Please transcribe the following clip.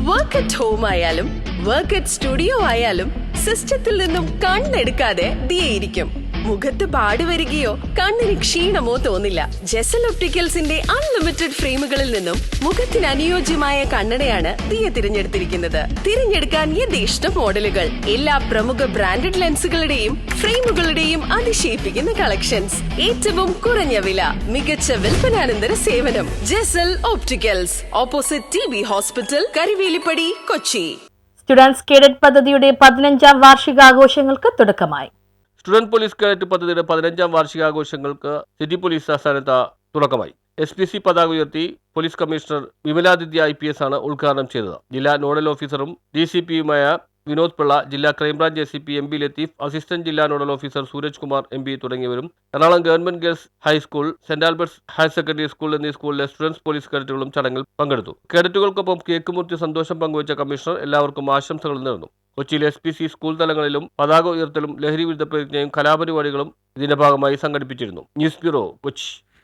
Work at home ആയാലും work at studio ആയാലും സിസ്റ്റത്തിൽ നിന്നും കണ്ണെടുക്കാതെ ദിയയിരിക്കും. മുഖത്ത് പാട് വരികയോ കണ്ണിന് ക്ഷീണമോ തോന്നില്ല. ജെസൽ ഒപ്റ്റിക്കൽസിന്റെ അൺലിമിറ്റഡ് ഫ്രെയിമുകളിൽ നിന്നും മുഖത്തിന് അനുയോജ്യമായ കണ്ണടയാണ് ദിയ തിരഞ്ഞെടുത്തിരിക്കുന്നത്. തിരഞ്ഞെടുക്കാൻ യഥേഷ്ട മോഡലുകൾ, എല്ലാ പ്രമുഖ ബ്രാൻഡഡ് ലെൻസുകളുടെയും ഫ്രെയിമുകളുടെയും അതിശയിപ്പിക്കുന്ന കളക്ഷൻസ്, ഏറ്റവും കുറഞ്ഞ വില, മികച്ച വിൽപ്പനാനന്തര സേവനം. Jesal opticals, opposite TB hospital, Karivelippady, Kochi. Students cadet പദ്ധതിയുടെ 15ാം വാർഷികാഘോഷങ്ങൾക്ക് തുടക്കമായി. സ്റ്റുഡന്റ് പോലീസ് കേഡറ്റ് പദ്ധതിയുടെ 15ാം വാർഷികാഘോഷങ്ങൾക്ക് സിറ്റി പോലീസ് ആസ്ഥാനത്ത് തുടക്കമായി. SPC പതാക ഉയർത്തി പോലീസ് കമ്മീഷണർ വിമലാദിത്യ IPS ആണ് ഉദ്ഘാടനം ചെയ്തത്. ജില്ലാ നോഡൽ ഓഫീസറും DCPയുമായ വിനോദ് പിള്ള, ജില്ലാ crime branch ACP MB Latheef, assistant ജില്ലാ nodal officer Sooraj Kumar MB തുടങ്ങിയവരും എറണാകുളം ഗവൺമെന്റ് ഗേൾസ് ഹൈസ്കൂൾ, സെന്റ് ആൽബർട്ട്സ് ഹയർ സെക്കൻഡറി സ്കൂൾ എന്നീ സ്കൂളിലെ സ്റ്റുഡൻസ് പോലീസ് കേഡറ്റുകളും ചടങ്ങിൽ പങ്കെടുത്തു. കേഡറ്റുകൾക്കൊപ്പം കേക്ക് മുറിച്ച് സന്തോഷം പങ്കുവച്ച കമ്മീഷണർ എല്ലാവർക്കും ആശംസകൾ നേർന്നു. കൊച്ചിയിലെ SPC സ്കൂൾ തലങ്ങളിലും പതാക ഉയർത്തലും ലഹരി വിരുദ്ധ പ്രതിജ്ഞയും കലാപരിപാടികളും ഇതിന്റെ ഭാഗമായി സംഘടിപ്പിച്ചിരുന്നു. News bureau, Kochi.